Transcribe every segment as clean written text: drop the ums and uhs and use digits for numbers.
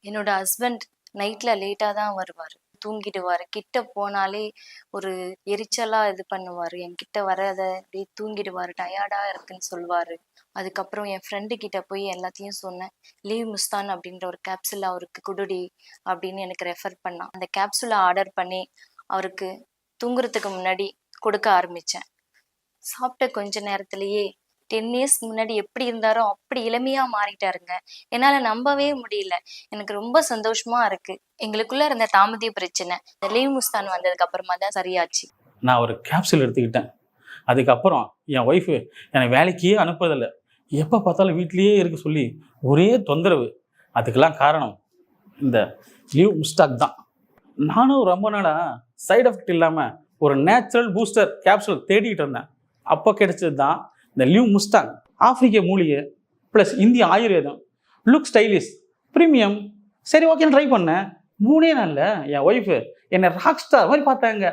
என்னோட ஹஸ்பண்ட் நைட்ல லேட்டா தான் வருவாரு. தூங்கிடுவாரு. கிட்ட போனாலே ஒரு எரிச்சலா இது பண்ணுவாரு. என்கிட்ட வராத அப்படியே தூங்கிடுவாரு. டயர்டா இருக்குன்னு சொல்வாரு. அதுக்கப்புறம் என் ஃப்ரெண்டு கிட்ட போய் எல்லாத்தையும் சொன்னேன். லீவ் முஸ்தான் அப்படின்ற ஒரு கேப்சூல் அவருக்கு குடுடி அப்படின்னு எனக்கு ரெஃபர் பண்ணான். அந்த கேப்சூல ஆர்டர் பண்ணி அவருக்கு தூங்குறதுக்கு முன்னாடி கொடுக்க ஆரம்பிச்சேன். சாப்பிட்ட கொஞ்ச நேரத்திலேயே 10 இயர்ஸ்க்கு முன்னாடி எப்படி இருந்தாரோ அப்படி இளமையா மாறிட்டாருங்க. என்னால நம்பவே முடியல. எனக்கு ரொம்ப சந்தோஷமா இருக்கு. எங்களுக்குள்ள இருந்த தாம்பத்திய பிரச்சனை இந்த லீவ் முஸ்தான் வந்ததுக்கு அப்புறமா தான் சரியாச்சு. நான் ஒரு கேப்சூல் எடுத்துக்கிட்டேன். அதுக்கப்புறம் என் ஒய்ஃபு என்னை வேலைக்கே அனுப்புறதில்ல. எப்போ பார்த்தாலும் வீட்லேயே இருக்க சொல்லி ஒரே தொந்தரவு. அதுக்கெல்லாம் காரணம் இந்த லீவ் முஸ்டாக் தான். நானும் ரொம்ப நாளாக சைடு எஃபெக்ட் இல்லாமல் ஒரு நேச்சுரல் பூஸ்டர் கேப்சூல் தேடிக்கிட்டு இருந்தேன். அப்போ கிடைச்சது தான் இந்த லீவ் முஸ்டாக். ஆப்பிரிக்க மூலிகை ப்ளஸ் இந்திய ஆயுர்வேதம், லுக் ஸ்டைலிஷ், ப்ரீமியம். சரி, ஓகேன்னு ட்ரை பண்ணேன். 3 நாளில் என் ஒய்ஃபு என்னை ராக் ஸ்டார் மாதிரி பார்த்தாங்க.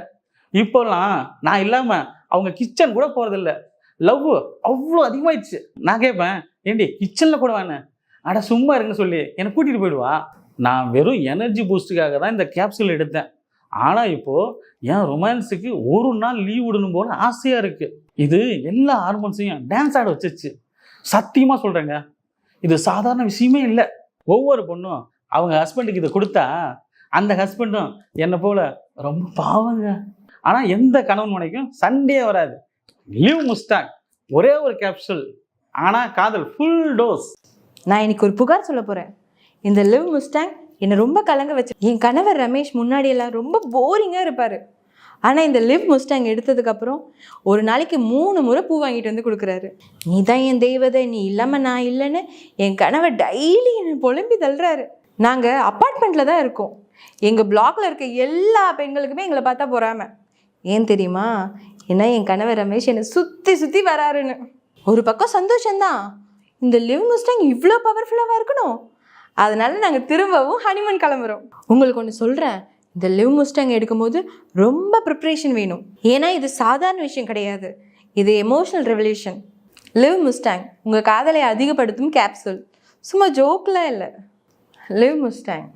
இப்போல்லாம் நான் இல்லாமல் அவங்க கிச்சன் கூட போகிறதில்ல. லவ் அவ்வளோ அதிகமாகிடுச்சு. நான் கேட்பேன், ஏண்டி கிச்சனில் கூட வேணேன், அட சும்மா இருங்க சொல்லி என்னை கூட்டிகிட்டு போயிடுவா. நான் வெறும் எனர்ஜி பூஸ்ட்டுக்காக தான் இந்த கேப்சூல் எடுத்தேன். ஆனால் இப்போது என் ரொமான்ஸுக்கு ஒரு நாள் லீவ் விடணும் போல ஆசையாக இருக்குது. இது எல்லா ஹார்மோன்ஸையும் டான்ஸ் ஆட வச்சிச்சு. சத்தியமாக சொல்கிறேங்க, இது சாதாரண விஷயமே இல்லை. ஒவ்வொரு பொண்ணும் அவங்க ஹஸ்பண்டுக்கு இதை கொடுத்தா அந்த ஹஸ்பண்டும் என்னை போல் ரொம்ப பாவங்க. ஆனால் எந்த கணவன் மனைக்கும் சண்டே வராது. லீவ் முஸ்டாக் ஒரே ஒரு கேப்சூல், ஆனால் காதல் ஃபுல் டோஸ். நான் இன்னைக்கு ஒரு புகார் சொல்ல போகிறேன். இந்த லிவ் முஸ்டாங் என்னை ரொம்ப கலங்க வச்சு. என் கணவர் ரமேஷ் முன்னாடியெல்லாம் ரொம்ப போரிங்காக இருப்பார். ஆனால் இந்த லிவ் முஸ்டாங் எடுத்ததுக்கப்புறம் ஒரு நாளைக்கு 3 முறை பூ வாங்கிட்டு வந்து கொடுக்குறாரு. நீ தான் என் தெய்வதை, நீ இல்லாமல் நான் இல்லைன்னு என் கணவர் டெய்லி என்னை புலம்பி தள்ளுறாரு. நாங்கள் அப்பார்ட்மெண்ட்டில் தான் இருக்கோம். எங்கள் பிளாக்ல இருக்க எல்லா பெண்களுக்குமே எங்களை பார்த்தா பொறாம. ஏன் தெரியுமா? ஏன்னா என் கணவர் ரமேஷ் என்னை சுற்றி சுற்றி வராருன்னு. ஒரு பக்கம் சந்தோஷம்தான், இந்த லிவ் முஸ்டாங் இவ்வளோ பவர்ஃபுல்லாக இருக்கணும். அதனால நாங்கள் திரும்பவும் ஹனிமூன் கிளம்புறோம். உங்களுக்கு ஒன்று சொல்கிறேன், இந்த லிவ் முஸ்டாங் எடுக்கும்போது ரொம்ப ப்ரிப்ரேஷன் வேணும். ஏன்னா இது சாதாரண விஷயம் கிடையாது, இது எமோஷனல் ரெவல்யூஷன். லிவ் முஸ்டாங் உங்கள் காதலை அதிகப்படுத்தும் கேப்சூல். சும்மா ஜோக்கெலாம் இல்லை. Live Mustang.